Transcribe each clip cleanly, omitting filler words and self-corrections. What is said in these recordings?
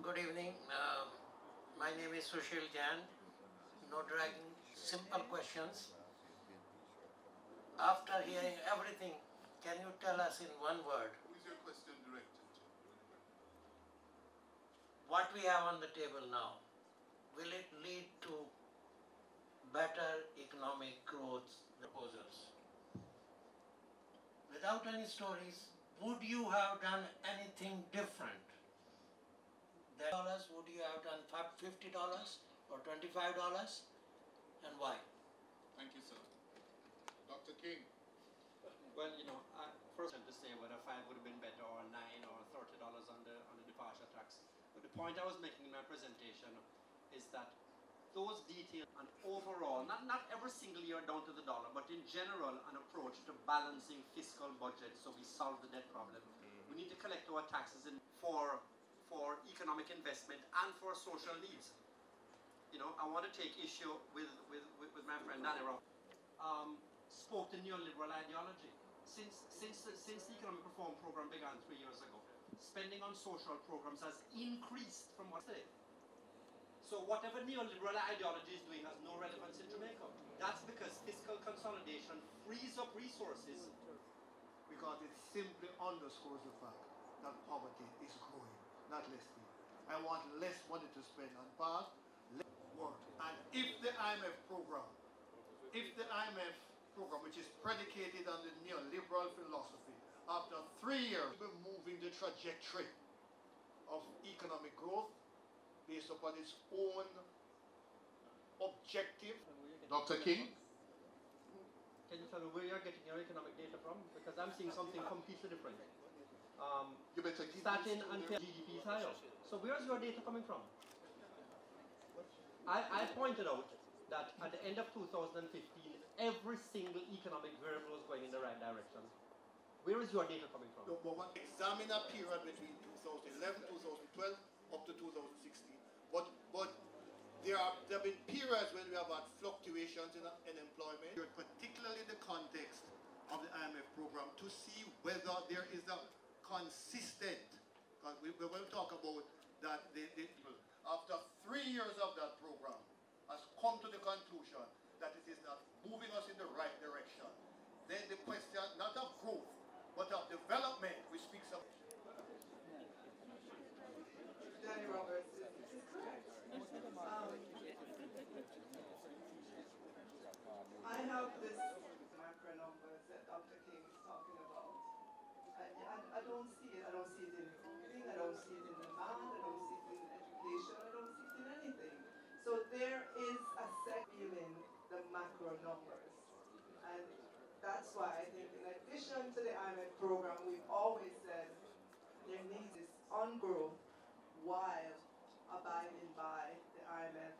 Good evening. My name is Sushil Jain. No dragging, simple questions. After hearing everything, can you tell us in one word? Who is your question directed to? What we have on the table now, will it lead to better economic growth proposals? Without any stories, would you have done anything different? Dollars, would you have done $50 or $25, and why? Thank you, sir. Dr. King. Well, first to say whether 5 would have been better, or 9 or $30 on the departure tax. But the point I was making in my presentation is that those details and overall, not every single year down to the dollar, but in general, an approach to balancing fiscal budget so we solve the debt problem. We need to collect our taxes for economic investment and for social needs. I want to take issue with my friend Danny Rowe. Spoke to neoliberal ideology. Since the economic reform program began 3 years ago, spending on social programs has increased from what's today. So whatever neoliberal ideology is doing has no relevance in Jamaica. That's because fiscal consolidation frees up resources. Because it simply underscores the fact that poverty is growing, not lessening. I want less money to spend on path, less work. And if the IMF program, which is predicated on the neoliberal philosophy, after 3 years, we're moving the trajectory of economic growth based upon its own objective. Dr. King. Can you tell me where you're getting your economic data from? Because I'm seeing something completely different. You better give Starting and GDP is higher. So where's your data coming from? I pointed out that at the end of 2015, every single economic variable was going in the right direction. Where is your data coming from? Examine a period between 2011, 2012, up to 2016. But there have been periods when we have had fluctuations in employment, particularly in the context of the IMF program, to see whether there is a consistent, because we will talk about that after 3 years of that program has come to the conclusion that it is not moving us in the right direction. Then the question, not of growth, but of development, which speaks of... Danny Roberts is correct. I have this macro numbers that Dr. King is talking about. I don't see it. I don't see it in recruiting. I don't see it in demand. I don't see it in education. I don't see it in anything. So there is a set feeling the macro numbers. And that's why I think in addition to the IMF program, we've always said there needs this on growth while abiding by the IMF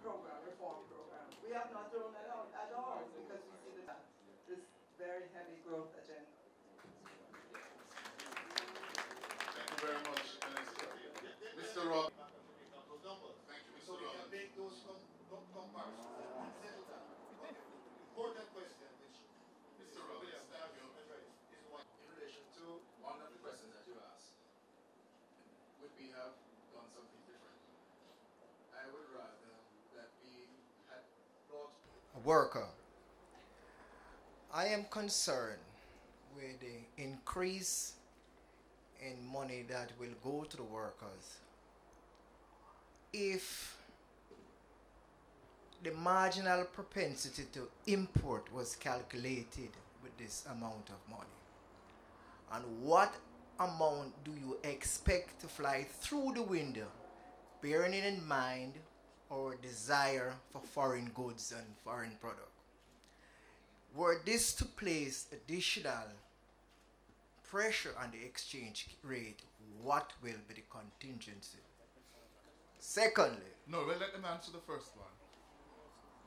program, reform program. We have not thrown that out at all because we see this very heavy growth agenda. Thank you very much, Minister. Mr. Rob. Thank you, Mr. So we can make those comparisons and settle that. Okay. Important question, which Mr. Rob, is one. In relation to one of the questions that you asked, would we have done something different? I would rather that we had brought a worker. I am concerned with the increase in money that will go to the workers if the marginal propensity to import was calculated with this amount of money. And what amount do you expect to fly through the window, bearing in mind our desire for foreign goods and foreign products? Were this to place additional pressure on the exchange rate, what will be the contingency? Secondly, No, we'll let them answer the first one.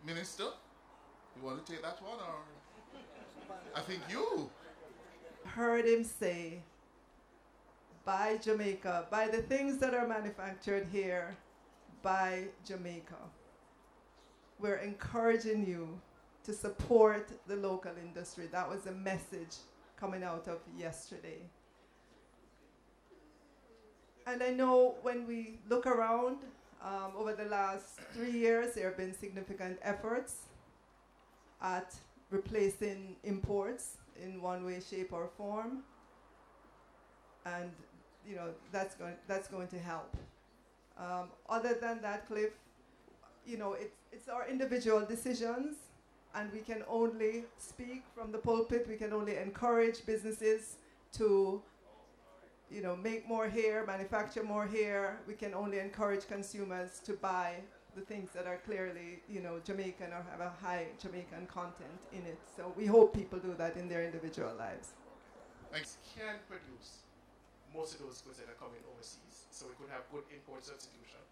Minister, you want to take that one, or? I think you. Heard him say, buy Jamaica, buy the things that are manufactured here, buy Jamaica. We're encouraging you to support the local industry. That was a message coming out of yesterday. And I know when we look around, over the last 3 years, there have been significant efforts at replacing imports in one way, shape, or form. And you know, that's going to help. Other than that, Cliff, you know, it's our individual decisions, and we can only speak from the pulpit. We can only encourage businesses to, you know, make more here, manufacture more here. We can only encourage consumers to buy the things that are clearly, you know, Jamaican or have a high Jamaican content in it. So we hope people do that in their individual lives. Thanks. Can produce most of those goods that are coming overseas, so we could have good import substitution.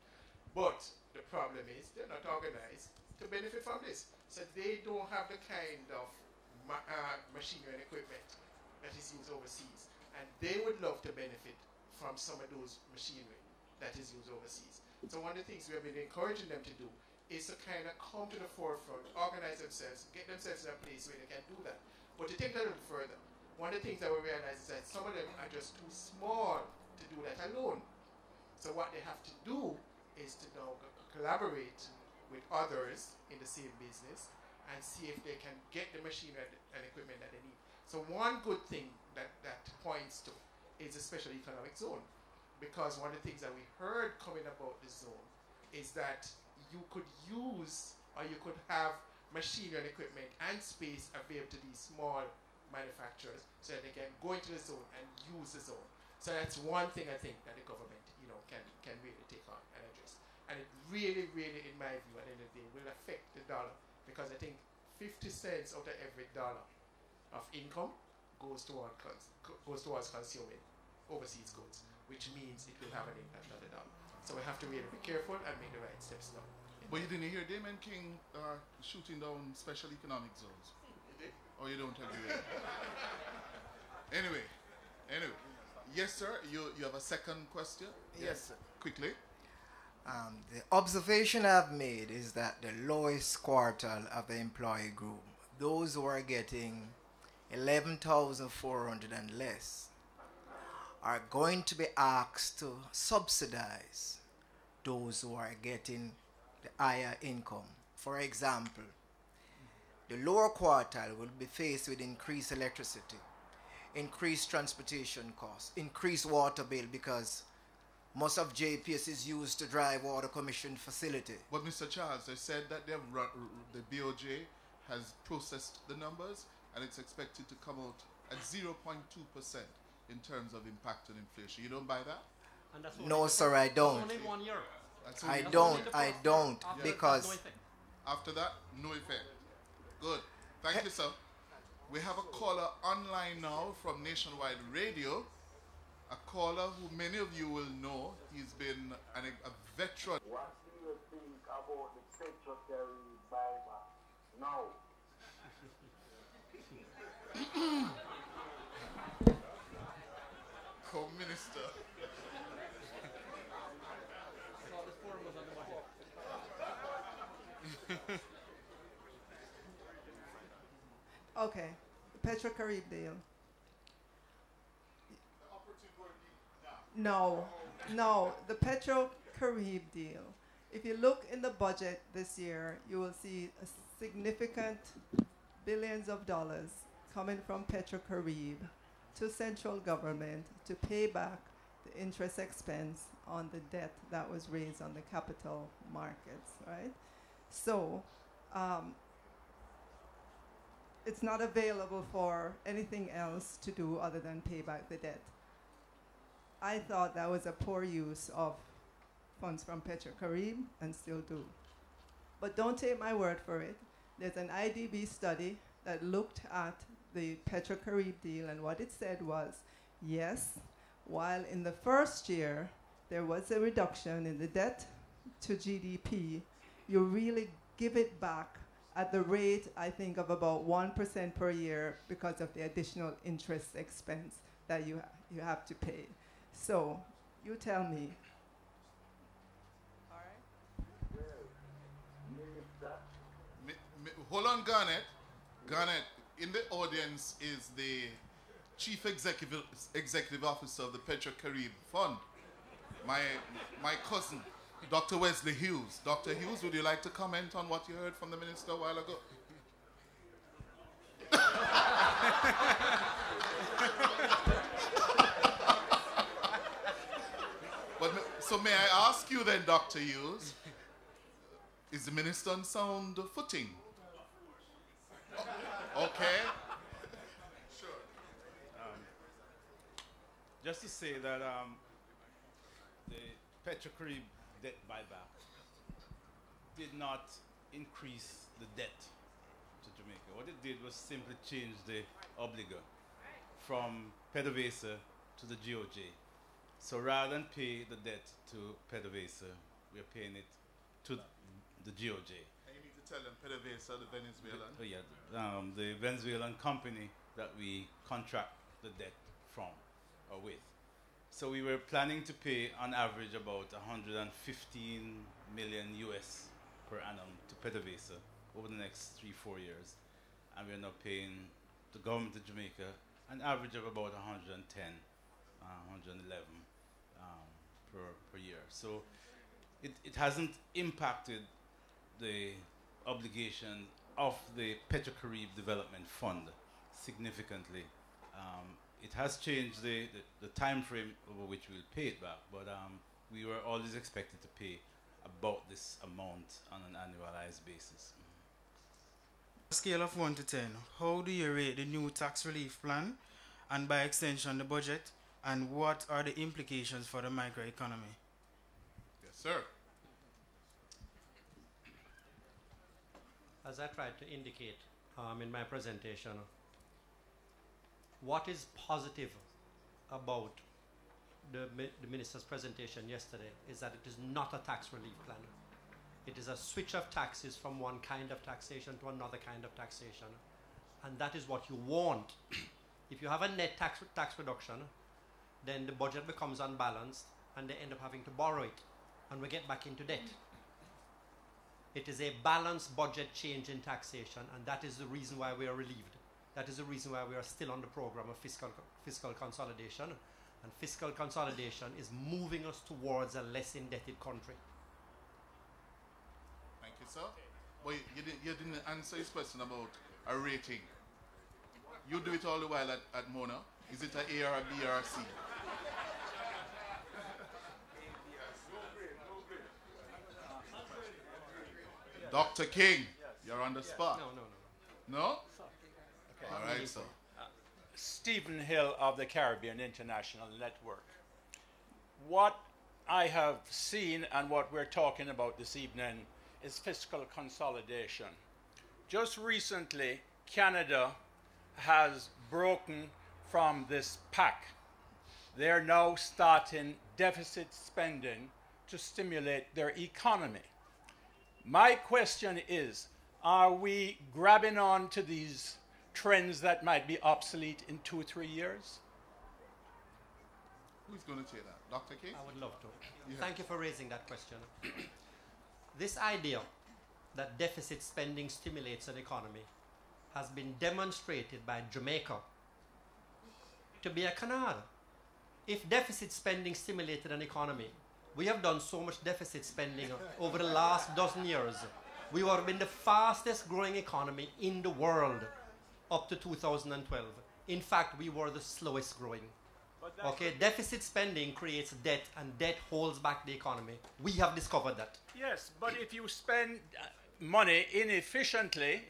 But the problem is they're not organized to benefit from this. So they don't have the kind of machinery and equipment that is used overseas. And they would love to benefit from some of those machinery that is used overseas. So one of the things we have been encouraging them to do is to kind of come to the forefront, organize themselves, get themselves in a place where they can do that. But to take that a little further, one of the things that we realize is that some of them are just too small to do that alone. So what they have to do is to now collaborate with others in the same business and see if they can get the machinery and equipment that they need. So one good thing that points to is a special economic zone. Because one of the things that we heard coming about this zone is that you could use, or you could have machinery and equipment and space available to these small manufacturers so that they can go into the zone and use the zone. So that's one thing I think that the government, you know, can really take on and address. And it really, really, in my view, at the end of the day, will affect the dollar, because I think 50 cents out of every dollar of income goes towards consuming overseas goods, which means it will have an impact on the dollar. So we have to really be careful and make the right steps now. But you didn't hear Damon King shooting down special economic zones? Or you don't agree with it? Anyway. Yes, sir, you have a second question? Yes, sir. Quickly. The observation I've made is that the lowest quartile of the employee group, those who are getting 11,400 and less, are going to be asked to subsidize those who are getting the higher income. For example, the lower quartile will be faced with increased electricity, increased transportation costs, increased water bill, because most of JPS is used to drive water commission facility. But Mr. Charles, they said that the BOJ has processed the numbers and it's expected to come out at 0.2% in terms of impact on inflation. You don't buy that? And that's No, sir, I don't. Only 1 year. I don't, because After that, no effect. Good. Thank you, sir. We have a caller online now from Nationwide Radio. A caller who many of you will know. He's been a veteran. What do you think about the Petrocaribe now? Co-minister. Okay, the Petrocaribe deal. No, the Petrocaribe deal. If you look in the budget this year, you will see a significant billions of dollars coming from Petrocaribe to central government to pay back the interest expense on the debt that was raised on the capital markets, right? So it's not available for anything else to do other than pay back the debt. I thought that was a poor use of funds from Petrocaribe, and still do. But don't take my word for it. There's an IDB study that looked at the Petrocaribe deal, and what it said was, yes, while in the first year there was a reduction in the debt to GDP, you really give it back at the rate, I think, of about 1% per year because of the additional interest expense that you have to pay. So, you tell me. All right? Hold on, Garnet. Garnet, in the audience is the Chief Executive Officer of the Petrocaribe Fund. my cousin, Dr. Wesley Hughes. Dr. Hughes, would you like to comment on what you heard from the minister a while ago? So may I ask you then, Dr. Hughes, is the minister on sound footing? Okay. Sure. Just to say that the Petrocaribe debt buyback did not increase the debt to Jamaica. What it did was simply change the obliga from PDVSA to the GOJ. So rather than pay the debt to PDVSA, we are paying it to the GOJ. And you need to tell them PDVSA, the Venezuelan. Oh yeah, the Venezuelan company that we contract the debt from or with. So we were planning to pay on average about 115 million US per annum to PDVSA over the next 3-4 years. And we are now paying the government of Jamaica an average of about 110, 111 per year. So it hasn't impacted the obligation of the Petrocaribe Development Fund significantly. It has changed the time frame over which we'll pay it back, but we were always expected to pay about this amount on an annualized basis. On a scale of 1 to 10, how do you rate the new tax relief plan and by extension the budget, and what are the implications for the microeconomy? Yes, sir. As I tried to indicate in my presentation, what is positive about the minister's presentation yesterday is that it is not a tax relief plan. It is a switch of taxes from one kind of taxation to another kind of taxation. And that is what you want. If you have a net tax reduction, then the budget becomes unbalanced and they end up having to borrow it. And we get back into debt. It is a balanced budget change in taxation, and that is the reason why we are relieved. That is the reason why we are still on the program of fiscal consolidation. And fiscal consolidation is moving us towards a less indebted country. Thank you, sir. Well, you didn't answer his question about a rating. You do it all the while at Mona. Is it a A or a B or a C? Dr. King, you're on the spot. No? No? All right, sir. Stephen Hill of the Caribbean International Network. What I have seen and what we're talking about this evening is fiscal consolidation. Just recently, Canada has broken from this pact. They're now starting deficit spending to stimulate their economy. My question is, are we grabbing on to these trends that might be obsolete in 2 or 3 years? Who's going to say that? Dr. King? I would love to. Yeah. Thank you for raising that question. This idea that deficit spending stimulates an economy has been demonstrated by Jamaica to be a canard. If deficit spending stimulated an economy, we have done so much deficit spending over the last dozen years. We have been the fastest growing economy in the world up to 2012. In fact, we were the slowest growing. Okay, deficit spending creates debt, and debt holds back the economy. We have discovered that. Yes, but if you spend money inefficiently,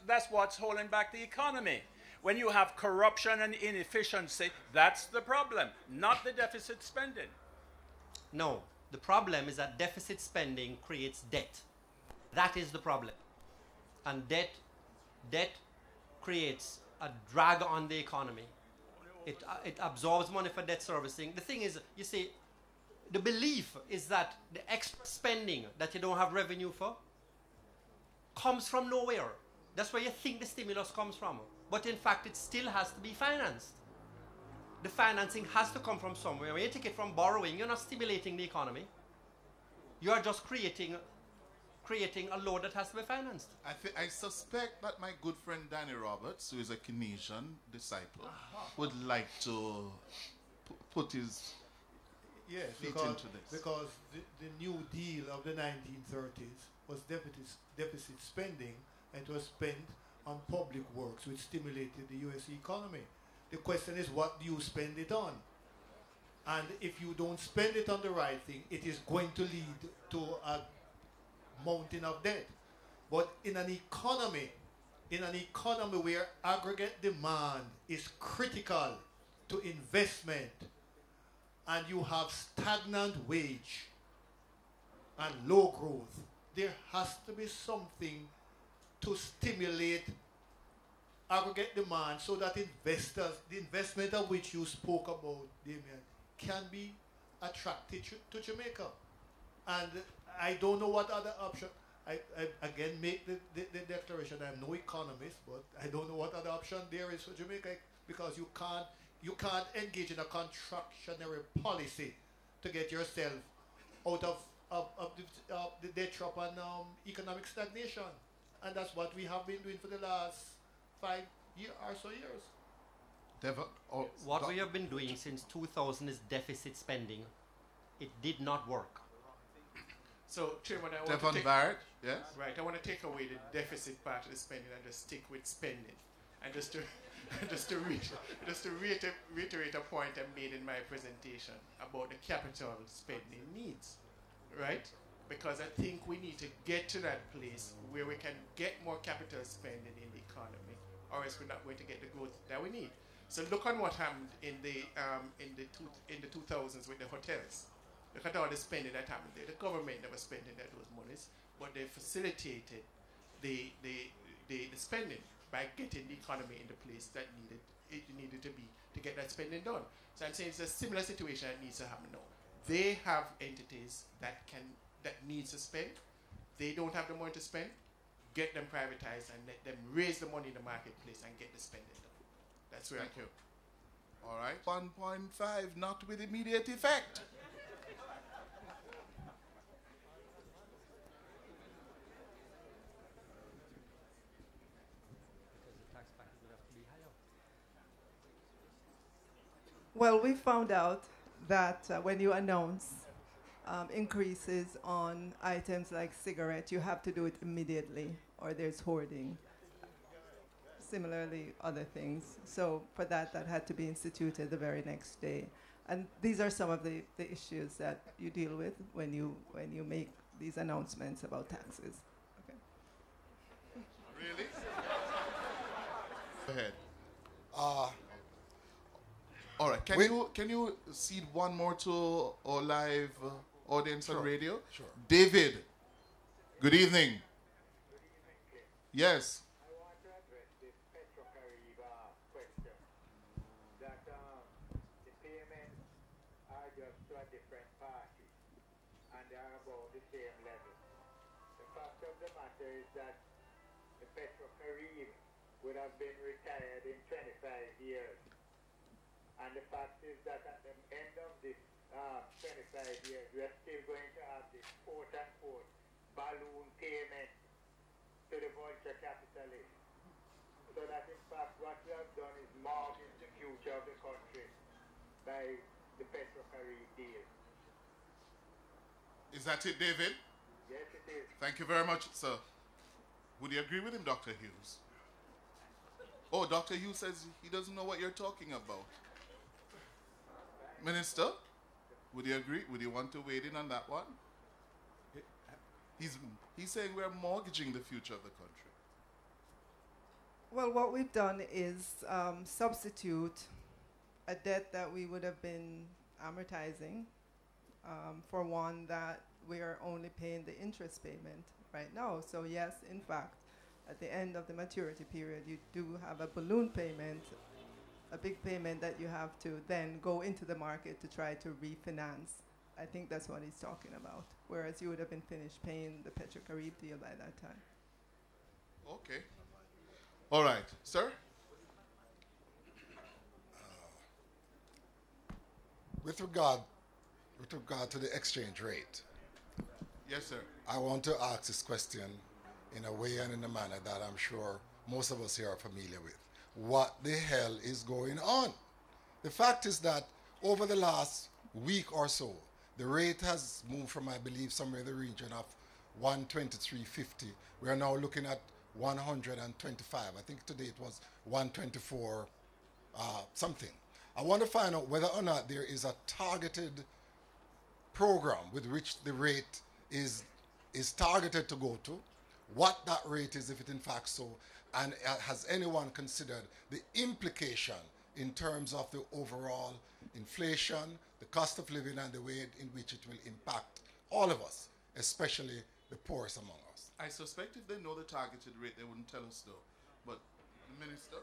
that's what's holding back the economy. When you have corruption and inefficiency, that's the problem, not the deficit spending. No, the problem is that deficit spending creates debt. That is the problem. And debt creates a drag on the economy. It absorbs money for debt servicing. The thing is, you see, the belief is that the extra spending that you don't have revenue for comes from nowhere. That's where you think the stimulus comes from. But in fact, it still has to be financed. The financing has to come from somewhere. When you take it from borrowing, you're not stimulating the economy. You are just creating a load that has to be financed. I suspect that my good friend Danny Roberts, who is a Keynesian disciple, would like to put his Yes, feed because, into this? because the New Deal of the 1930s was deficit spending, and it was spent on public works, which stimulated the U.S. economy. The question is, what do you spend it on? And if you don't spend it on the right thing, it is going to lead to a mountain of debt. But in an economy where aggregate demand is critical to investment, and you have stagnant wage and low growth, there has to be something to stimulate aggregate demand so that investors, the investment of which you spoke about, Damien, can be attracted to Jamaica. And I don't know what other option. I again make the declaration, I'm no economist, but I don't know what other option there is for Jamaica, because you can't engage in a contractionary policy to get yourself out of the debt trap and economic stagnation. And that's what we have been doing for the last 5 years or so years. What we have been doing since 2000 is deficit spending. It did not work. So, Chairman, I want Devon to take, Barrett, yes? Right, I want to take away the deficit part of the spending and just stick with spending. And just to reiterate a point I made in my presentation about the capital spending needs, right? Because I think we need to get to that place where we can get more capital spending in the economy, or else we're not going to get the growth that we need. So look on what happened in the 2000s with the hotels. Look at all the spending that happened there. The government never spending those monies, but they facilitated the spending by getting the economy in the place that needed to be to get that spending done. So I'm saying it's a similar situation that needs to happen now. They have entities that needs to spend. They don't have the money to spend. Get them privatized and let them raise the money in the marketplace and get the spending done. That's where Thank you. All right. 1.5, not with immediate effect. Well, we found out that when you announce increases on items like cigarettes, you have to do it immediately, or there's hoarding. Similarly, other things. So for that had to be instituted the very next day. And these are some of the issues that you deal with when you make these announcements about taxes. Okay. Really? Go ahead. All right. Can you cede one more to our live audience on radio? Sure. David. Good evening. Yes. I want to address this Petrocaribe question. That the payments are just to a different party, and they are about the same level. The fact of the matter is that the Petrocaribe would have been retired in 25 years. And the fact is that at the end of this 25 years, we are still going to have this quote-unquote balloon payment to the vulture capitalists. So that in fact what we have done is mortgage the future of the country by the Petrocaribe deal. Is that it, David? Yes, it is. Thank you very much, sir. Would you agree with him, Dr. Hughes? Oh, Dr. Hughes says he doesn't know what you're talking about. Minister, would you agree? Would you want to weigh in on that one? He's saying we're mortgaging the future of the country. Well, what we've done is substitute a debt that we would have been amortizing for one that we are only paying the interest payment right now. So yes, in fact, at the end of the maturity period, you do have a balloon payment, a big payment that you have to then go into the market to try to refinance. I think that's what he's talking about. Whereas you would have been finished paying the Petrocaribe deal by that time. Okay. All right. Sir? With regard to the exchange rate. Yes, sir. I want to ask this question in a way and in a manner that I'm sure most of us here are familiar with. What the hell is going on? The fact is that over the last week or so, the rate has moved from, I believe, somewhere in the region of 123.50. We are now looking at 125. I think today it was 124 something. I want to find out whether or not there is a targeted program with which the rate is targeted to go to, what that rate is, if it in fact so, and has anyone considered the implication in terms of the overall inflation, the cost of living, and the way in which it will impact all of us, especially the poorest among us. I suspect if they know the targeted rate, they wouldn't tell us though. But the minister?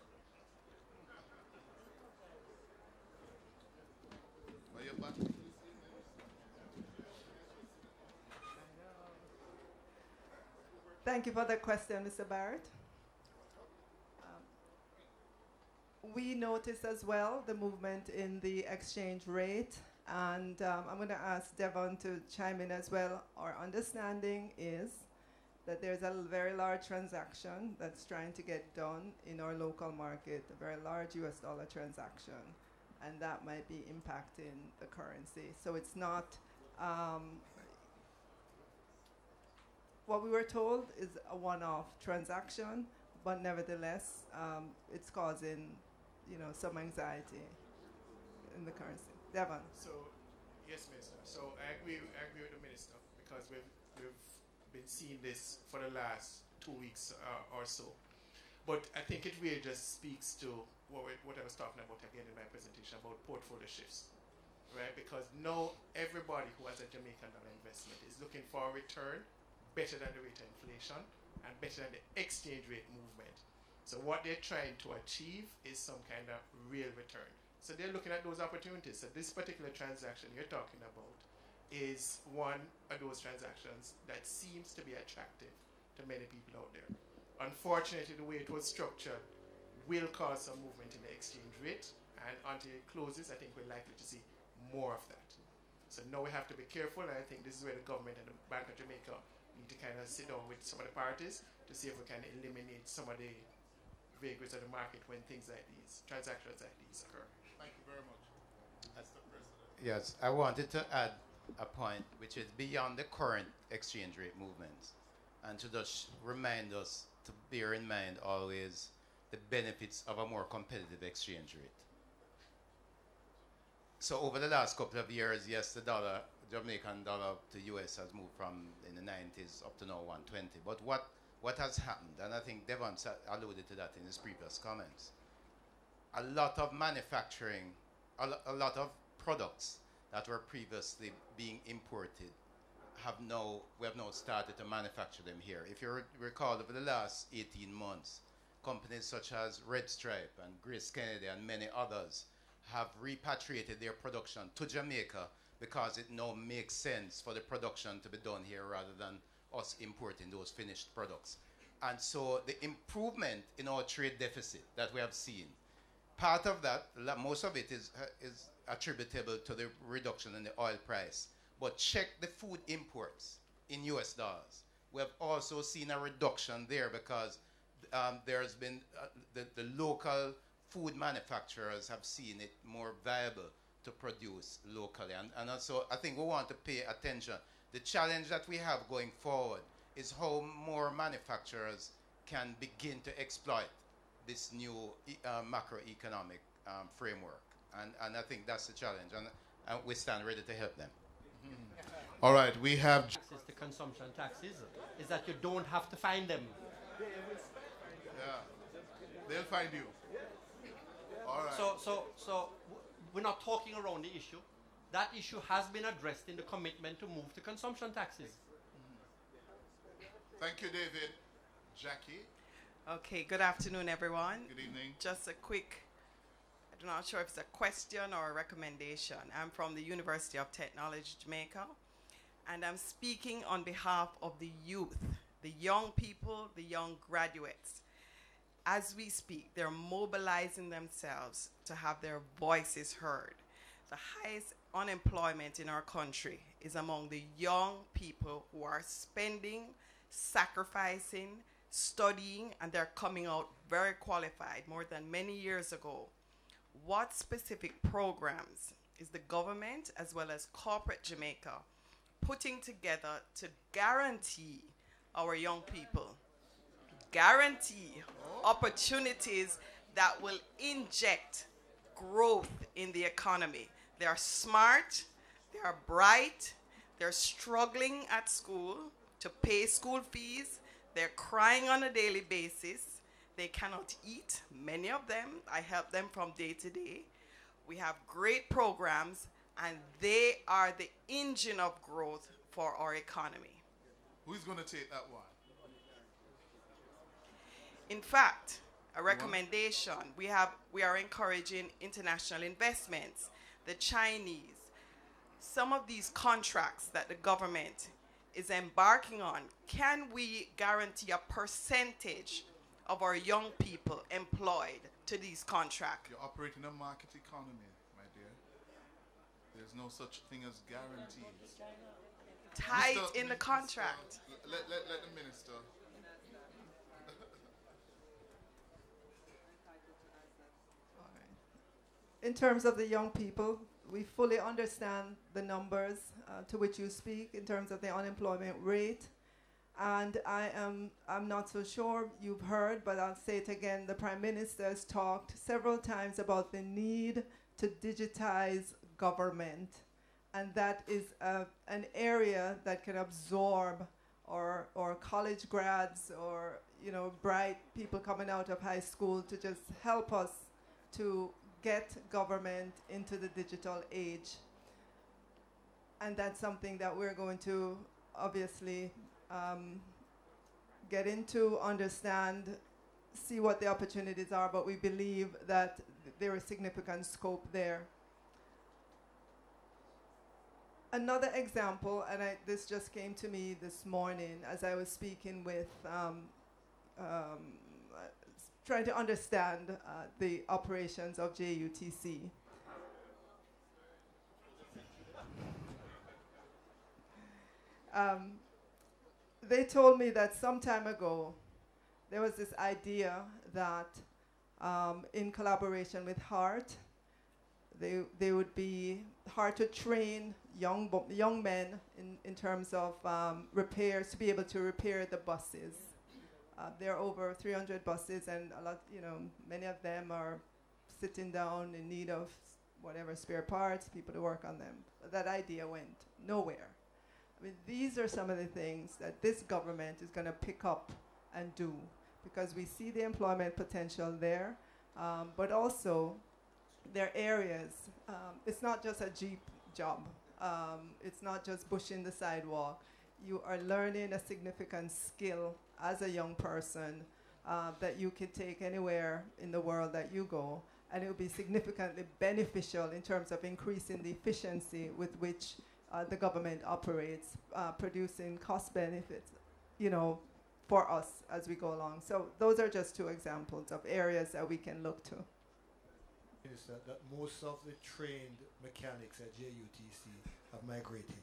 Are you back? Thank you for the question, Mr. Barrett. We noticed as well the movement in the exchange rate, and I'm going to ask Devon to chime in as well. Our understanding is that there's a very large transaction that's trying to get done in our local market, a very large US dollar transaction, and that might be impacting the currency. So it's not, what we were told is a one-off transaction, but nevertheless, it's causing, some anxiety in the currency. Devon. So, yes, Minister. So I agree with the Minister, because we've been seeing this for the last 2 weeks or so. But I think it really just speaks to what I was talking about again in my presentation about portfolio shifts, right? Because now everybody who has a Jamaican dollar investment is looking for a return better than the rate of inflation and better than the exchange rate movement. So what they're trying to achieve is some kind of real return. So they're looking at those opportunities. So this particular transaction you're talking about is one of those transactions that seems to be attractive to many people out there. Unfortunately, the way it was structured will cause some movement in the exchange rate, and until it closes, I think we're likely to see more of that. So now we have to be careful, and I think this is where the government and the Bank of Jamaica need to kind of sit down with some of the parties to see if we can eliminate some of the vagaries of the market when things like these, transactions like these occur. Thank you very much. Mr. President. Yes, I wanted to add a point which is beyond the current exchange rate movements, and to just remind us to bear in mind always the benefits of a more competitive exchange rate. So over the last couple of years, yes, the Jamaican dollar to US has moved from in the 90s up to now 120. But what has happened, and I think Devon alluded to that in his previous comments, a lot of manufacturing, a lot of products that were previously being imported we have now started to manufacture them here. If you recall, over the last 18 months, companies such as Red Stripe and Grace Kennedy and many others have repatriated their production to Jamaica because it now makes sense for the production to be done here rather than us importing those finished products. And so the improvement in our trade deficit that we have seen, part of that, most of it is attributable to the reduction in the oil price. But check the food imports in US dollars. We have also seen a reduction there because there's been the local food manufacturers have seen it more viable to produce locally. And also I think we want to pay attention. The challenge that we have going forward is how more manufacturers can begin to exploit this new macroeconomic framework. And I think that's the challenge. And we stand ready to help them. All right, we have access to consumption taxes is that you don't have to find them. Yeah, they'll find you. All right. So we're not talking around the issue. That issue has been addressed in the commitment to move to consumption taxes. Thank you, David. Jackie. Okay, good afternoon, everyone. Good evening. Just a quick, I'm not sure if it's a question or a recommendation. I'm from the University of Technology, Jamaica, and I'm speaking on behalf of the youth, the young people, the young graduates. As we speak, they're mobilizing themselves to have their voices heard. The highest unemployment in our country is among the young people who are spending, sacrificing, studying, and they're coming out very qualified more than many years ago. What specific programs is the government as well as corporate Jamaica putting together to guarantee our young people, guarantee opportunities that will inject growth in the economy. They are smart, they are bright, they're struggling at school to pay school fees, they're crying on a daily basis, they cannot eat, many of them. I help them from day to day. We have great programs, and they are the engine of growth for our economy. Who's going to take that one? In fact, a recommendation, we are encouraging international investments, the Chinese. Some of these contracts that the government is embarking on, can we guarantee a percentage of our young people employed to these contracts? You're operating a market economy, my dear. There's no such thing as guarantees. Tied in the contract. Let the minister. In terms of the young people, we fully understand the numbers to which you speak in terms of the unemployment rate. And I'm not so sure you've heard, but I'll say it again. The Prime Minister has talked several times about the need to digitize government. And that is an area that can absorb or college grads or bright people coming out of high school to just help us to get government into the digital age. And that's something that we're going to obviously get into, understand, see what the opportunities are, but we believe that there is significant scope there. Another example, and this just came to me this morning as I was speaking with trying to understand the operations of JUTC. They told me that some time ago there was this idea that in collaboration with HART, they would be hard to train young men in terms of repairs, to be able to repair the buses. There are over 300 buses, and a lot, many of them are sitting down in need of whatever spare parts, people to work on them. That idea went nowhere. I mean, these are some of the things that this government is going to pick up and do, because we see the employment potential there, but also there are areas. It's not just a Jeep job. It's not just bushing the sidewalk. You are learning a significant skill as a young person that you can take anywhere in the world that you go, and it will be significantly beneficial in terms of increasing the efficiency with which the government operates, producing cost benefits, for us as we go along. So those are just two examples of areas that we can look to. Is that most of the trained mechanics at JUTC have migrated.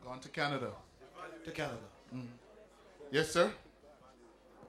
Gone to Canada. To Canada. Yes, sir.